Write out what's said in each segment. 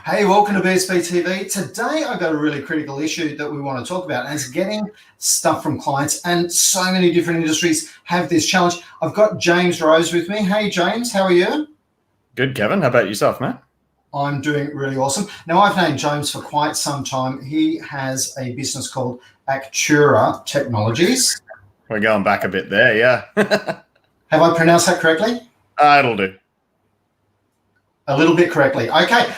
Hey, welcome to BSB TV. Today, I've got a really critical issue that we want to talk about, and it's getting stuff from clients. And so many different industries have this challenge. I've got James Rose with me. Hey, James, how are you? Good, Kevin. How about yourself, man? I'm doing really awesome. Now, I've known James for quite some time. He has a business called Actura Technologies. We're going back a bit there, yeah. Have I pronounced that correctly? It'll do. A little bit correctly. Okay.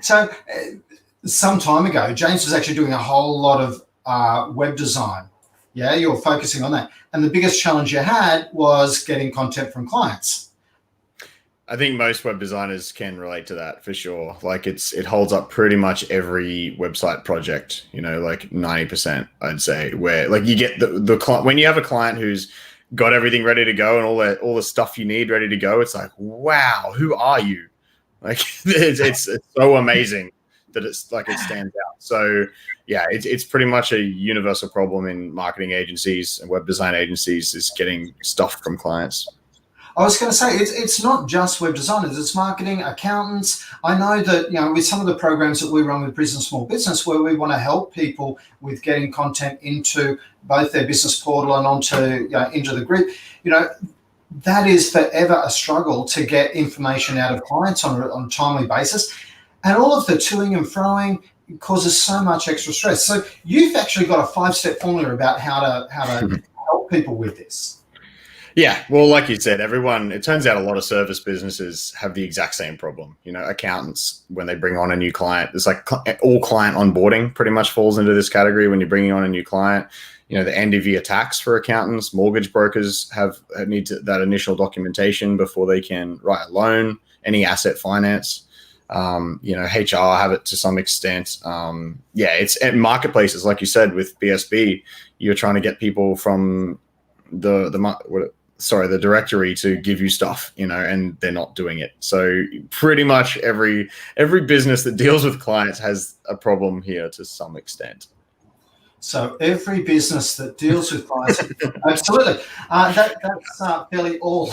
So some time ago, James was actually doing a whole lot of web design. Yeah, you're focusing on that. And the biggest challenge you had was getting content from clients. I think most web designers can relate to that for sure. Like it holds up pretty much every website project, like 90%, I'd say, where like you get the client, when you have a client who's got everything ready to go and all the stuff you need ready to go, it's like, wow, who are you? Like it's so amazing that it's like it stands out. So yeah, it's pretty much a universal problem in marketing agencies and web design agencies is getting stuff from clients. I was going to say, it's not just web designers, it's marketing, accountants. I know that, with some of the programs that we run with Business Small Business, where we want to help people with getting content into both their business portal and into the group, that is forever a struggle to get information out of clients on a timely basis. And all of the toing and froing causes so much extra stress. So you've actually got a 5-step formula about how to help people with this. Yeah, well, like you said, it turns out a lot of service businesses have the exact same problem. Accountants, when they bring on a new client, it's like all client onboarding pretty much falls into this category when you're bringing on a new client. The end of year tax for accountants, mortgage brokers need that initial documentation before they can write a loan, any asset finance. HR have it to some extent. It's at marketplaces, like you said, with BSB, you're trying to get people from the directory to give you stuff, and they're not doing it. So pretty much every business that deals with clients has a problem here to some extent. So every business that deals with clients, absolutely. That's fairly all.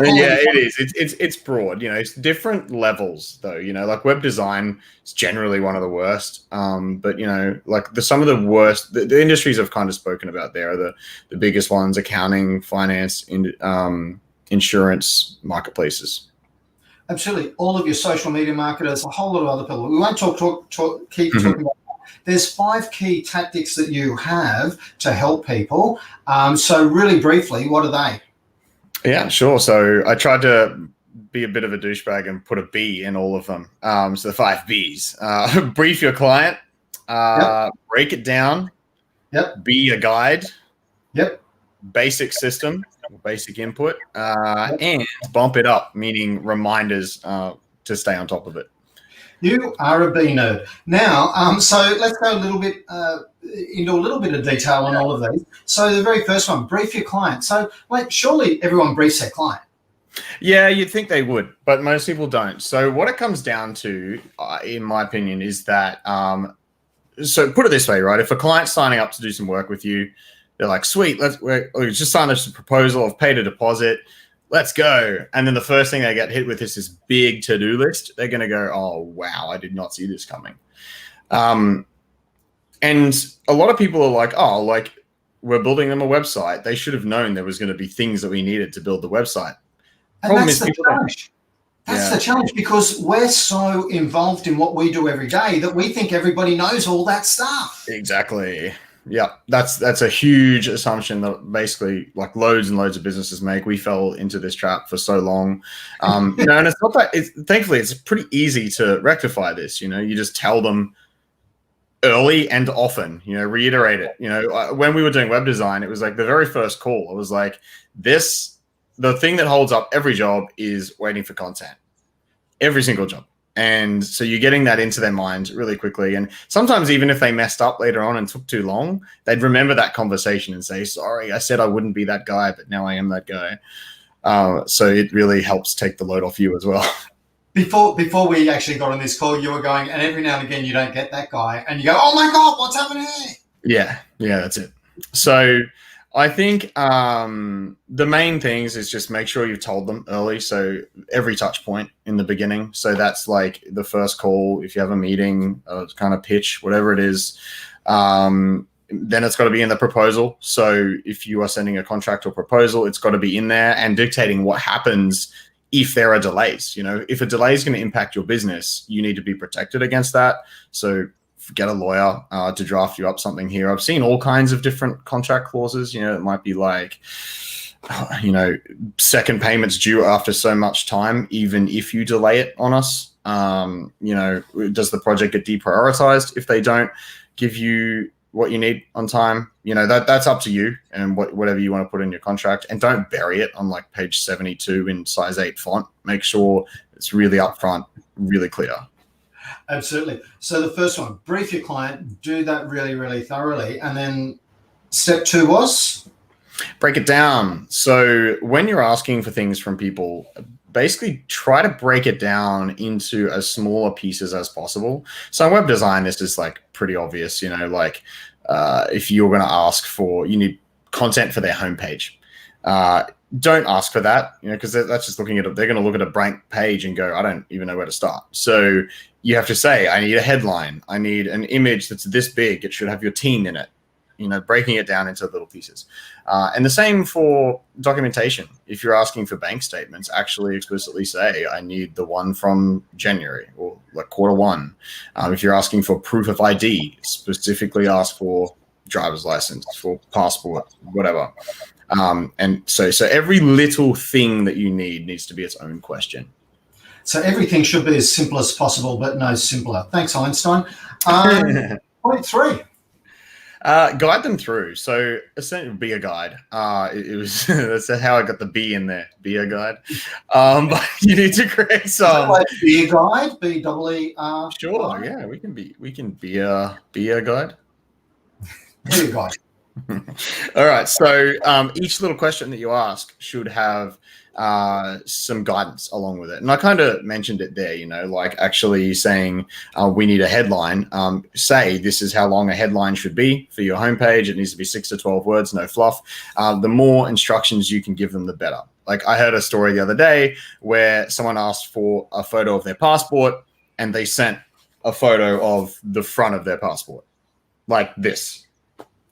Yeah, it is. It's broad. It's different levels though. Like web design is generally one of the worst. But like some of the worst, the industries I've kind of spoken about there are the biggest ones: accounting, finance, insurance, marketplaces. Absolutely, all of your social media marketers, a whole lot of other people. We won't keep talking about. There's 5 key tactics that you have to help people. So really briefly, what are they? Yeah, sure. So I tried to be a bit of a douchebag and put a B in all of them. So the 5 Bs: brief your client, break it down, be a guide, basic system, basic input, and bump it up, meaning reminders to stay on top of it. You are a B nerd. Now, so let's go into a little bit of detail on all of these. So the very first one, brief your client. So surely everyone briefs their client. Yeah, you'd think they would, but most people don't. So what it comes down to, in my opinion, is that, so put it this way, right? If a client's signing up to do some work with you, they're like, sweet, we just signed us a proposal, I've paid a deposit, let's go. And then the first thing they get hit with is this big to-do list. They're going to go, oh, wow, I did not see this coming. And a lot of people are like, oh, like we're building them a website. They should have known there was going to be things that we needed to build the website. And that's the challenge. That's the challenge, because we're so involved in what we do every day that we think everybody knows all that stuff. Exactly. Yeah, that's a huge assumption that basically like loads and loads of businesses make. We fell into this trap for so long. And it's not that. Thankfully, it's pretty easy to rectify this. You just tell them early and often. Reiterate it. When we were doing web design, it was like the very first call. It was like the thing that holds up every job is waiting for content. Every single job. And so you're getting that into their mind really quickly. And sometimes even if they messed up later on and took too long, they'd remember that conversation and say, sorry, I said I wouldn't be that guy, but now I am that guy. So it really helps take the load off you as well. Before we actually got on this call, you were going, and every now and again you don't get that guy. And you go, oh my God, what's happening here? Yeah, that's it. So I think the main things is just make sure you've told them early. So every touch point in the beginning. So that's like the first call. If you have a meeting, kind of pitch, whatever it is, then it's got to be in the proposal. So if you are sending a contract or proposal, it's got to be in there and dictating what happens if there are delays. You know, if a delay is going to impact your business, you need to be protected against that. So get a lawyer to draft you up something here. I've seen all kinds of different contract clauses. You know, it might be like, you know, second payments due after so much time, even if you delay it on us. You know, does the project get deprioritized if they don't give you what you need on time? You know, that's up to you and whatever you want to put in your contract. And don't bury it on like page 72 in size 8 font. Make sure it's really upfront, really clear. Absolutely. So the first one, brief your client, do that really, really thoroughly. And then step 2 was? Break it down. So when you're asking for things from people, basically try to break it down into as smaller pieces as possible. So in web design, this is like pretty obvious, you know, like if you're going to ask for, you need content for their homepage. Don't ask for that, you know, because that's just looking at it. They're going to look at a blank page and go, I don't even know where to start. So you have to say, I need a headline. I need an image that's this big. It should have your team in it, you know, breaking it down into little pieces. And the same for documentation. If you're asking for bank statements, actually explicitly say, I need the one from January or like Q1. If you're asking for proof of ID, specifically ask for driver's license, for passport, whatever. And so every little thing that you need needs to be its own question. So everything should be as simple as possible, but no simpler. Thanks, Einstein. Point 3. Guide them through. So essentially, be a guide. It was that's how I got the B in there. Be a guide. But you need to create some. Like be a guide. B-E-E-R. Sure. Yeah, we can be a guide. Be a guide. All right. So each little question that you ask should have some guidance along with it. And I kind of mentioned it there, you know, like actually saying we need a headline. Say this is how long a headline should be for your homepage. It needs to be 6 to 12 words, no fluff. The more instructions you can give them, the better. Like I heard a story the other day where someone asked for a photo of their passport and they sent a photo of the front of their passport like this.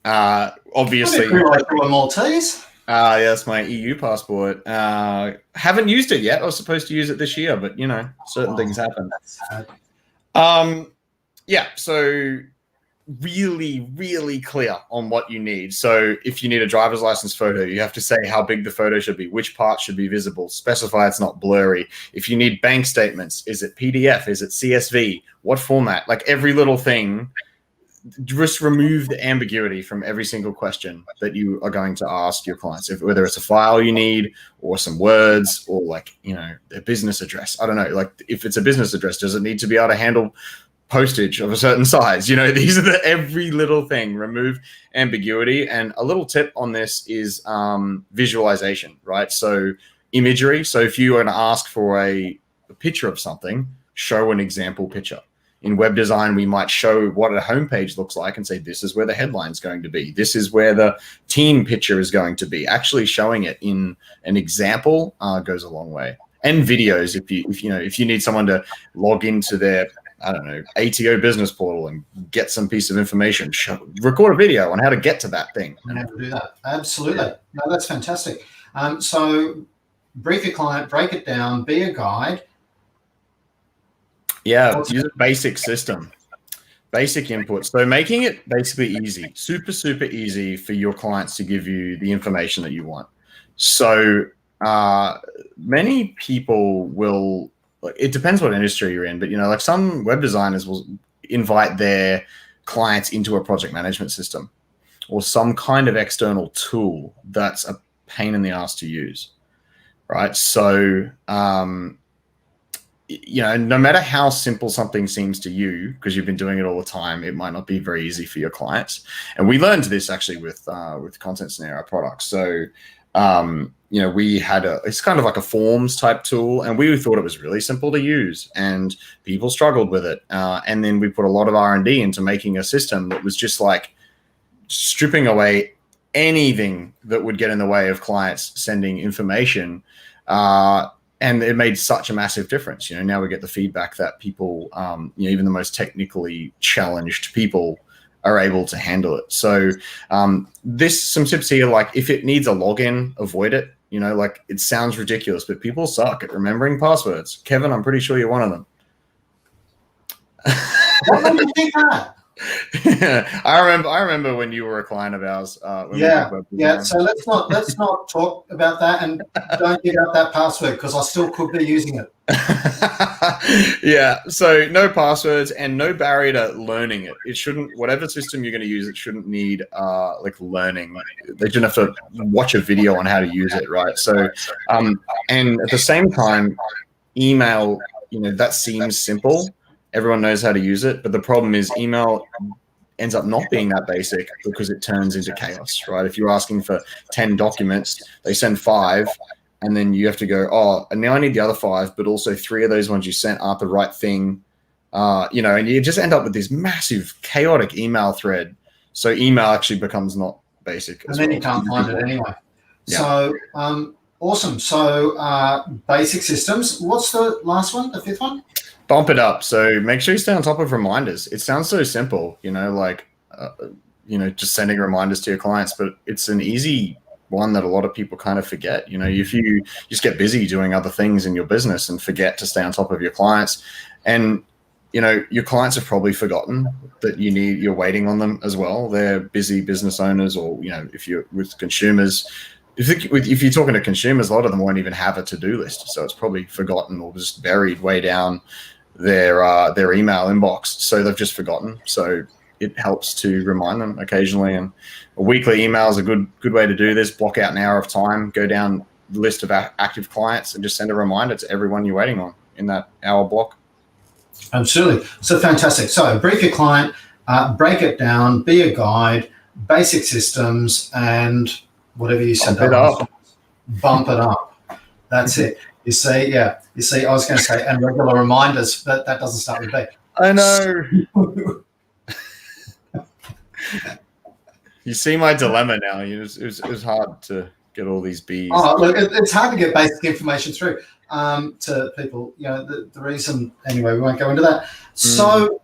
Obviously, like a Maltese. Yeah, that's my EU passport. Haven't used it yet. I was supposed to use it this year, but you know, certain things happen. Yeah, so really, really clear on what you need. So if you need a driver's license photo, you have to say how big the photo should be, which part should be visible, specify it's not blurry. If you need bank statements, is it PDF? Is it CSV? What format? Like every little thing. Just remove the ambiguity from every single question that you are going to ask your clients, whether it's a file you need or some words or like, you know, their business address. I don't know, like if it's a business address, does it need to be able to handle postage of a certain size? You know, these are every little thing. Remove ambiguity. And a little tip on this is visualization, right? So imagery. So if you are going to ask for a picture of something, show an example picture. In web design, we might show what a homepage looks like and say, this is where the headline is going to be. This is where the team picture is going to be. Actually showing it in an example goes a long way. And videos, if you need someone to log into their, I don't know, ATO business portal and get some piece of information, record a video on how to get to that thing. And how to do that. Absolutely. Yeah. No, that's fantastic. So brief your client, break it down, be a guide. Yeah, use a basic system, basic input. So making it basically easy, super, super easy for your clients to give you the information that you want. So many people will, like, it depends what industry you're in, but, you know, like some web designers will invite their clients into a project management system or some kind of external tool that's a pain in the ass to use, right? So, you know, no matter how simple something seems to you, because you've been doing it all the time, it might not be very easy for your clients. And we learned this actually with Content Snare, our product. So, you know, we had it's kind of like a forms type tool, and we thought it was really simple to use, and people struggled with it. And then we put a lot of R&D into making a system that was just like stripping away anything that would get in the way of clients sending information. And it made such a massive difference. Now we get the feedback that people, even the most technically challenged people are able to handle it. So some tips here, like if it needs a login, avoid it. Like it sounds ridiculous, but people suck at remembering passwords. Kevin, I'm pretty sure you're one of them. What made you think that? I remember when you were a client of ours. Yeah. So let's not talk about that, and don't give out that password because I still could be using it. Yeah. So no passwords and no barrier to learning it. It shouldn't. Whatever system you're going to use, it shouldn't need like learning. They shouldn't have to watch a video on how to use it, right? So, and at the same time, email. That seems simple. Everyone knows how to use it, but the problem is email ends up not being that basic because it turns into chaos, right? If you're asking for 10 documents, they send 5, and then you have to go, and now I need the other 5, but also 3 of those ones you sent aren't the right thing, and you just end up with this massive chaotic email thread. So email actually becomes not basic. And then you can't find it anyway. Yeah. So awesome. So basic systems. What's the last one, the 5th one? Bump it up. So make sure you stay on top of reminders. It sounds so simple, just sending reminders to your clients, but it's an easy one that a lot of people kind of forget. If you just get busy doing other things in your business and forget to stay on top of your clients, and your clients have probably forgotten that you're waiting on them as well. They're busy business owners, or if you're with consumers. If you're talking to consumers, a lot of them won't even have a to-do list, so it's probably forgotten or just buried way down their email inbox. So they've just forgotten. So it helps to remind them occasionally. And a weekly email is a good way to do this. Block out an hour of time, go down the list of active clients, and just send a reminder to everyone you're waiting on in that hour block. Absolutely. So fantastic. So brief your client, break it down, be a guide, basic systems, and whatever you said. Bump it up. That's it. You see, I was going to say, and regular reminders, but that doesn't start with B. I know. You see my dilemma now. It was hard to get all these B's. Oh, look, it's hard to get basic information through to people. The reason, anyway, we won't go into that. So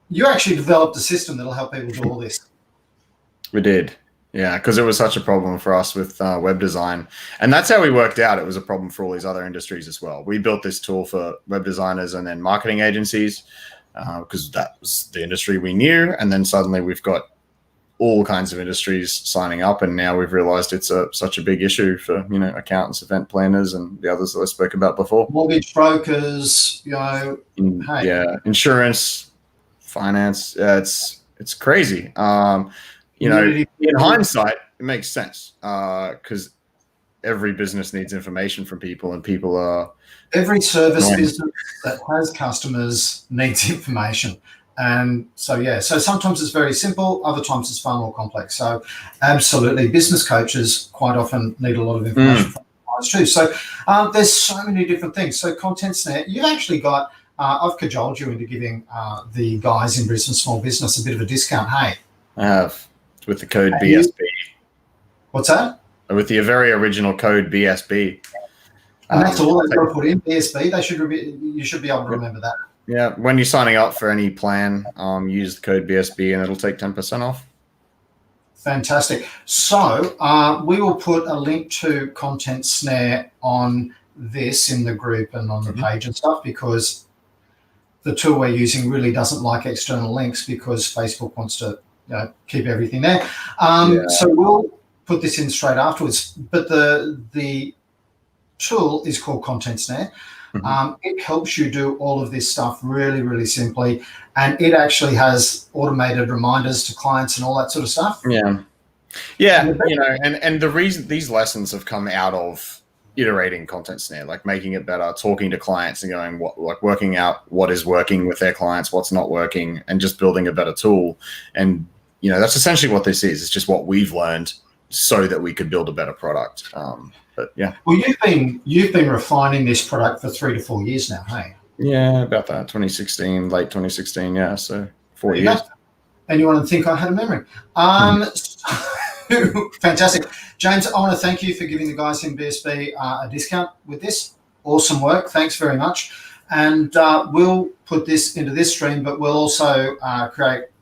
you actually developed a system that'll help people do all this. We did. Yeah, because it was such a problem for us with web design. And that's how we worked out it was a problem for all these other industries as well. We built this tool for web designers and then marketing agencies because that was the industry we knew. And then suddenly we've got all kinds of industries signing up. And now we've realized it's such a big issue for, accountants, event planners, and the others that I spoke about before. Mortgage brokers, insurance, finance. It's crazy. In hindsight, it makes sense because every business needs information from people, and people are... Every service business that has customers needs information. And so sometimes it's very simple, other times it's far more complex. So absolutely, business coaches quite often need a lot of information from clients too. So there's so many different things. So Content Snare, you've actually got... I've cajoled you into giving the guys in Brisbane Small Business a bit of a discount, hey? I have. With the code BSB. What's that? With the very original code BSB. And that's all they've got to put in, BSB. You should be able to remember that. Yeah, when you're signing up for any plan, use the code BSB and it'll take 10% off. Fantastic. So we will put a link to Content Snare on this in the group and on the page and stuff, because the tool we're using really doesn't like external links because Facebook wants to keep everything there. So we'll put this in straight afterwards. But the tool is called Content Snare. It helps you do all of this stuff really, really simply. And it actually has automated reminders to clients and all that sort of stuff. Yeah. And the reason these lessons have come out of iterating Content Snare, like making it better, talking to clients and going, working out what is working with their clients, what's not working, and just building a better tool. And that's essentially what this is. It's just what we've learned so that we could build a better product. But yeah. Well, you've been refining this product for 3 to 4 years now, hey? Yeah, about that. 2016, late 2016. Yeah, so 4 years. And you want to think I had a memory. Fantastic. James, I want to thank you for giving the guys in BSB a discount with this. Awesome work. Thanks very much. And we'll put this into this stream, but we'll also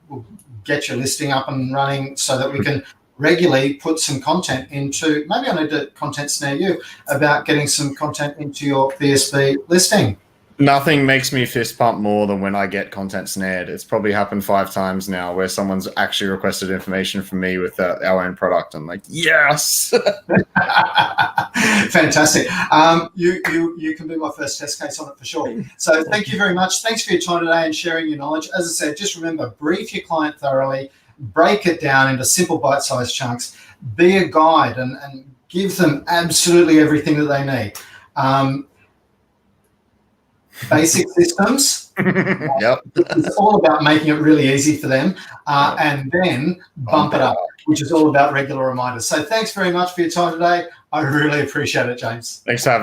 we'll get your listing up and running so that we can regularly put some content into, maybe I need to content snare you about getting some content into your BSB listing. Nothing makes me fist pump more than when I get content snared. It's probably happened 5 times now where someone's actually requested information from me with our own product. I'm like, yes. Fantastic. You can be my first test case on it for sure. So thank you very much. Thanks for your time today and sharing your knowledge. As I said, just remember, brief your client thoroughly, break it down into simple bite-sized chunks, be a guide and give them absolutely everything that they need. Basic systems. Yep. It's all about making it really easy for them, and then bump it up, which is all about regular reminders. So thanks very much for your time today. I really appreciate it, James. Thanks for having me.